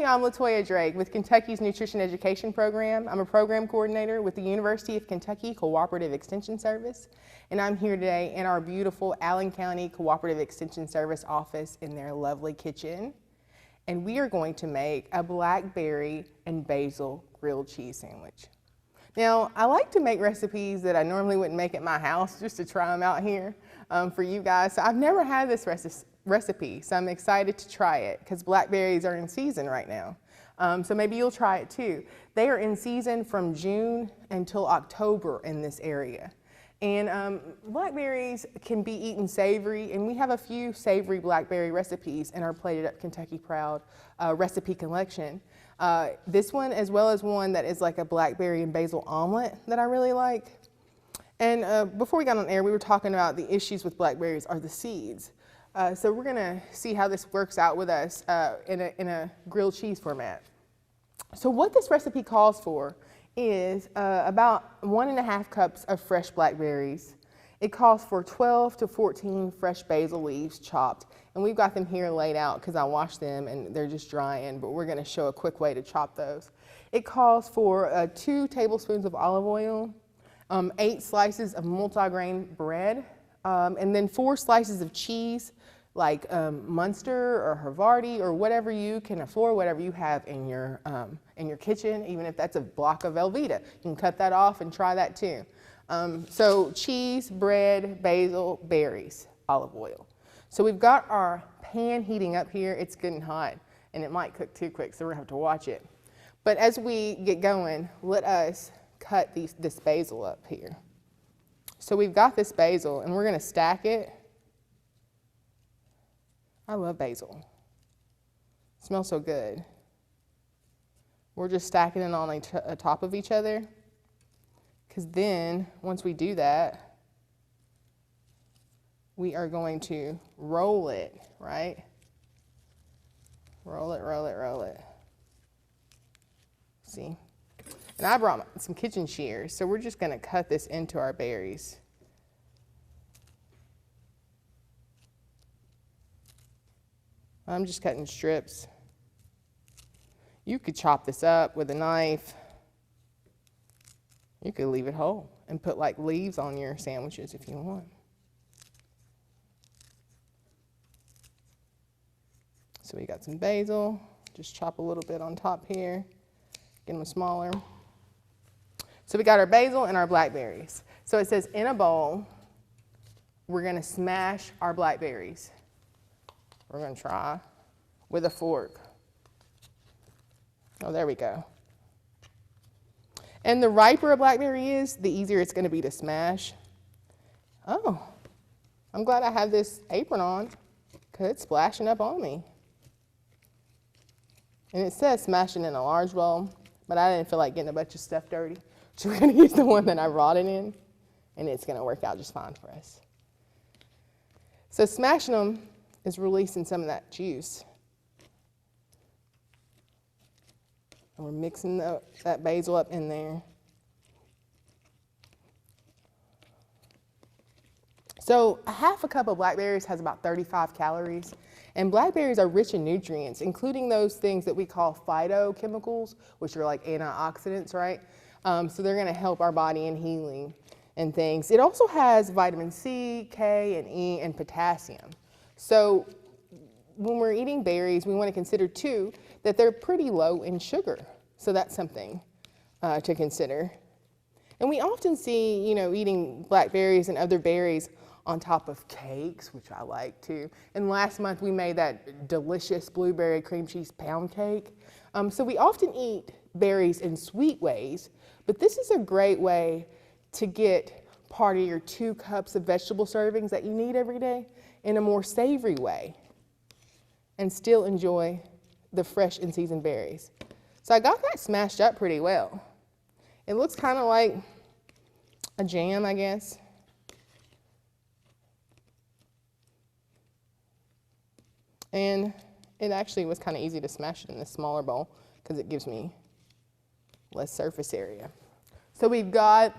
I'm LaToya Drake with Kentucky's Nutrition Education Program. I'm a program coordinator with the University of Kentucky Cooperative Extension Service, and I'm here today in our beautiful Allen County Cooperative Extension Service office in their lovely kitchen. And we are going to make a blackberry and basil grilled cheese sandwich. Now, I like to make recipes that I normally wouldn't make at my house just to try them out here for you guys. So I've never had this recipe, so I'm excited to try it because blackberries are in season right now. So maybe you'll try it too. They are in season from June until October in this area. And blackberries can be eaten savory, and we have a few savory blackberry recipes in our Plated Up Kentucky Proud recipe collection. This one, as well as one that is like a blackberry and basil omelet that I really like. And before we got on air, we were talking about the issues with blackberries are the seeds. So we're gonna see how this works out with us in a grilled cheese format. So what this recipe calls for is about 1.5 cups of fresh blackberries. It calls for 12 to 14 fresh basil leaves chopped. And we've got them here laid out because I washed them and they're just drying, but we're gonna show a quick way to chop those. It calls for 2 tablespoons of olive oil, 8 slices of multigrain bread, and then 4 slices of cheese, like Munster or Havarti or whatever you can afford, whatever you have in your kitchen, even if that's a block of Velveeta. You can cut that off and try that too. So cheese, bread, basil, berries, olive oil. So we've got our pan heating up here. It's getting hot and it might cook too quick, so we're gonna have to watch it. But as we get going, let us cut this basil up here. So we've got this basil and we're gonna stack it. I love basil. It smells so good. We're just stacking it on top of each other, because then once we do that, we are going to roll it, right? Roll it, roll it, roll it. See? And I brought some kitchen shears, so we're just gonna cut this into our berries. I'm just cutting strips. You could chop this up with a knife. You could leave it whole and put like leaves on your sandwiches if you want. So we got some basil. Just chop a little bit on top here. Get them smaller. So we got our basil and our blackberries. So it says in a bowl, we're gonna smash our blackberries. We're gonna try with a fork. Oh, there we go. And the riper a blackberry is, the easier it's gonna be to smash. Oh, I'm glad I have this apron on because it's splashing up on me. And it says smashing in a large bowl, but I didn't feel like getting a bunch of stuff dirty. So we're gonna use the one that I brought it in, and it's gonna work out just fine for us. So smashing them is releasing some of that juice. And we're mixing that basil up in there. So a 1/2 cup of blackberries has about 35 calories. And blackberries are rich in nutrients, including those things that we call phytochemicals, which are like antioxidants, right? So they're gonna help our body in healing and things. It also has vitamin C, K, and E, and potassium. So when we're eating berries, we want to consider too that they're pretty low in sugar. So that's something to consider. And we often see, eating blackberries and other berries on top of cakes, which I like too. And last month we made that delicious blueberry cream cheese pound cake. So we often eat berries in sweet ways, but this is a great way to get part of your 2 cups of vegetable servings that you need every day in a more savory way and still enjoy the fresh and seasoned berries. So I got that smashed up pretty well. It looks kind of like a jam, I guess. And it actually was kind of easy to smash it in this smaller bowl because it gives me less surface area. So we've got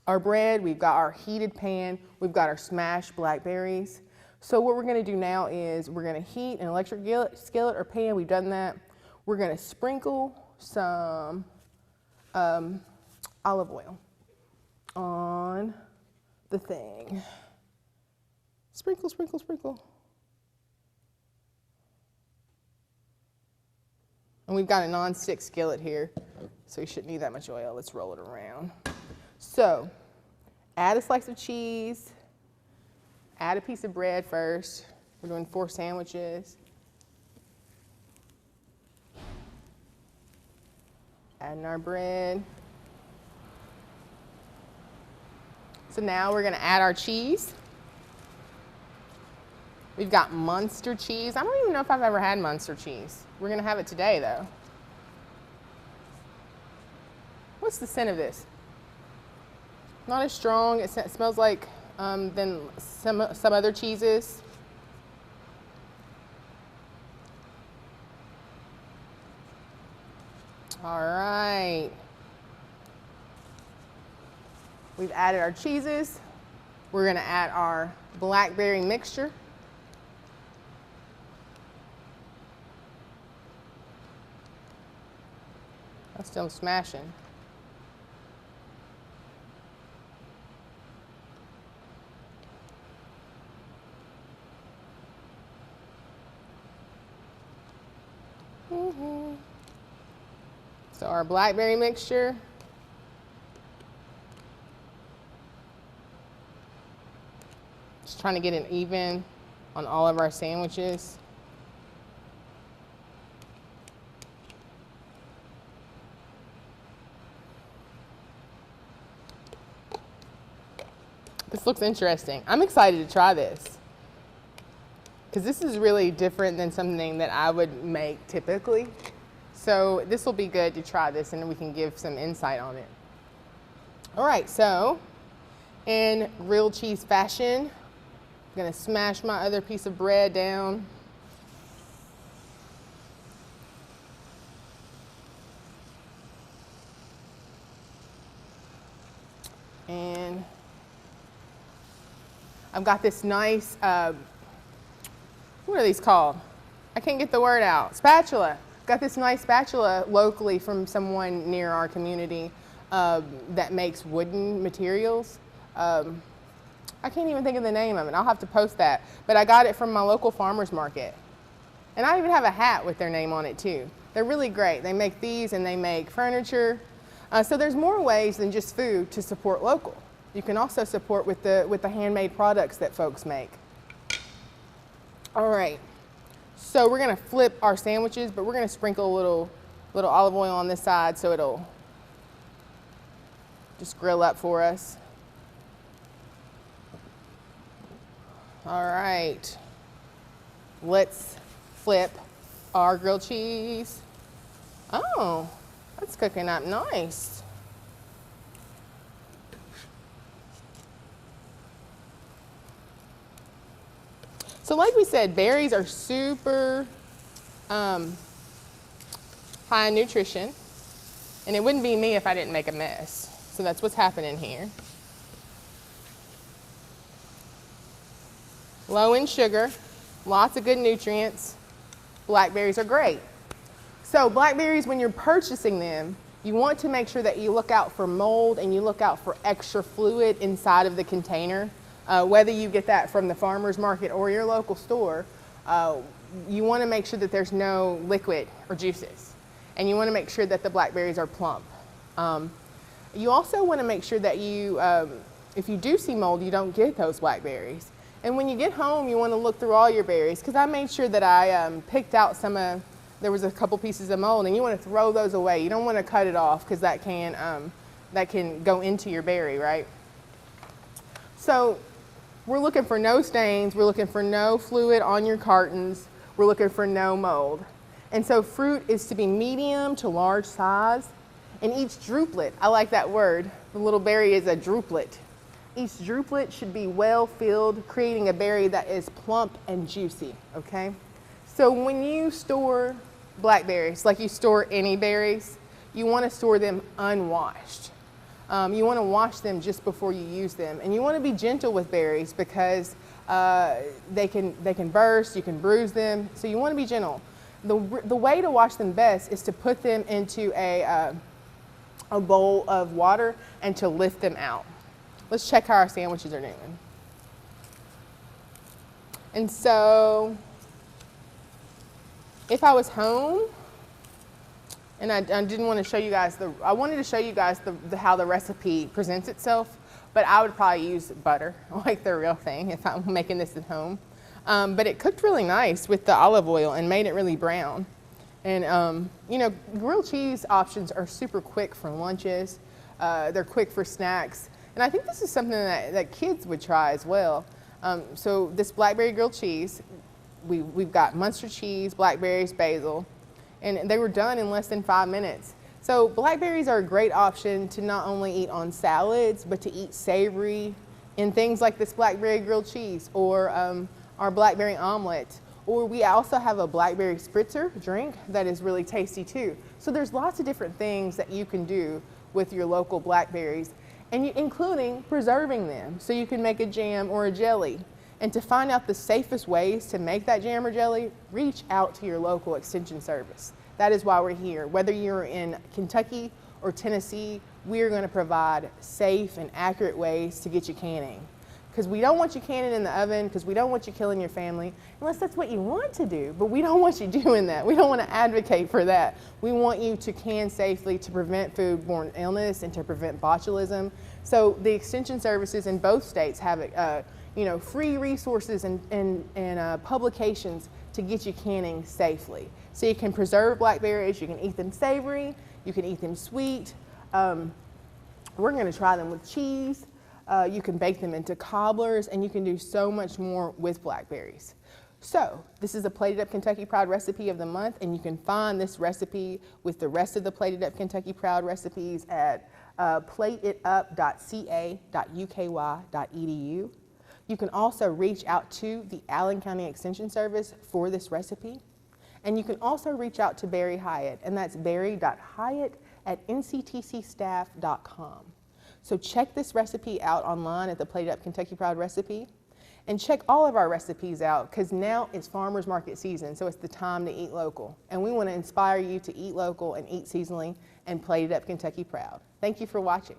our bread, we've got our heated pan, we've got our smashed blackberries. So what we're gonna do now is we're gonna heat an electric skillet or pan. We've done that. we're going to sprinkle some olive oil on the thing. Sprinkle, sprinkle, sprinkle. And we've got a non-stick skillet here, so we shouldn't need that much oil. Let's roll it around. So, add a slice of cheese, add a piece of bread first. We're doing 4 sandwiches. Adding our bread. So now we're going to add our cheese. We've got Munster cheese. I don't even know if I've ever had Munster cheese. We're going to have it today, though. What's the scent of this? Not as strong. It smells like than some other cheeses. All right. We've added our cheeses. We're going to add our blackberry mixture. I'm still smashing. So our blackberry mixture. Just trying to get it even on all of our sandwiches. This looks interesting. I'm excited to try this because this is really different than something that I would make typically. So this will be good to try this and we can give some insight on it. All right, so in grilled cheese fashion, I'm gonna smash my other piece of bread down. And I've got this nice, what are these called? I can't get the word out. Spatula. Got this nice spatula locally from someone near our community that makes wooden materials. I can't even think of the name of it. I'll have to post that. But I got it from my local farmer's market. And I even have a hat with their name on it too. They're really great. They make these and they make furniture. So there's more ways than just food to support local. You can also support with the handmade products that folks make. All right, so we're gonna flip our sandwiches, but we're gonna sprinkle a little olive oil on this side so it'll just grill up for us. All right, let's flip our grilled cheese. Oh, that's cooking up nice. So like we said, berries are super high in nutrition, and it wouldn't be me if I didn't make a mess. So that's what's happening here. Low in sugar, lots of good nutrients. Blackberries are great. So blackberries, when you're purchasing them, you want to make sure that you look out for mold and you look out for extra fluid inside of the container. Whether you get that from the farmer's market or your local store, you want to make sure that there's no liquid or juices. And you want to make sure that the blackberries are plump. You also want to make sure that you, if you do see mold, you don't get those blackberries. And when you get home, you want to look through all your berries, because I made sure that I picked out there was a couple pieces of mold, and you want to throw those away. You don't want to cut it off, because that can go into your berry, right? So we're looking for no stains, we're looking for no fluid on your cartons, we're looking for no mold. And so fruit is to be medium to large size, and each druplet, I like that word, the little berry is a druplet. Each druplet should be well filled, creating a berry that is plump and juicy, okay? So when you store blackberries, like you store any berries, you want to store them unwashed. You want to wash them just before you use them, and you want to be gentle with berries because they can burst, you can bruise them, so you want to be gentle. The way to wash them best is to put them into a bowl of water and to lift them out. Let's check how our sandwiches are doing. And so, if I was home, and I didn't want to show you guys I wanted to show you guys how the recipe presents itself, but I would probably use butter, like the real thing, if I'm making this at home. But it cooked really nice with the olive oil and made it really brown. And you know, grilled cheese options are super quick for lunches. They're quick for snacks. And I think this is something that kids would try as well. So this blackberry grilled cheese, we've got Munster cheese, blackberries, basil, and they were done in less than 5 minutes. So blackberries are a great option to not only eat on salads, but to eat savory in things like this blackberry grilled cheese or our blackberry omelet. Or we also have a blackberry spritzer drink that is really tasty too. So there's lots of different things that you can do with your local blackberries, and including preserving them so you can make a jam or a jelly. And to find out the safest ways to make that jam or jelly, reach out to your local extension service. That is why we're here. Whether you're in Kentucky or Tennessee, we're going to provide safe and accurate ways to get you canning. Because we don't want you canning in the oven, because we don't want you killing your family, unless that's what you want to do. But we don't want you doing that. We don't want to advocate for that. We want you to can safely to prevent foodborne illness and to prevent botulism. So the extension services in both states have you know, free resources and publications to get you canning safely. So you can preserve blackberries, you can eat them savory, you can eat them sweet. We're going to try them with cheese. You can bake them into cobblers, and you can do so much more with blackberries. So this is a Plated Up Kentucky Proud recipe of the month, and you can find this recipe with the rest of the Plated Up Kentucky Proud recipes at plateitup.ca.uky.edu. You can also reach out to the Allen County Extension Service for this recipe. And you can also reach out to Barry Hyatt, and that's barry.hyatt@nctcstaff.com. So check this recipe out online at the Plated Up Kentucky Proud recipe. And check all of our recipes out, because now it's farmers market season, so it's the time to eat local. And we want to inspire you to eat local and eat seasonally and Plated Up Kentucky Proud. Thank you for watching.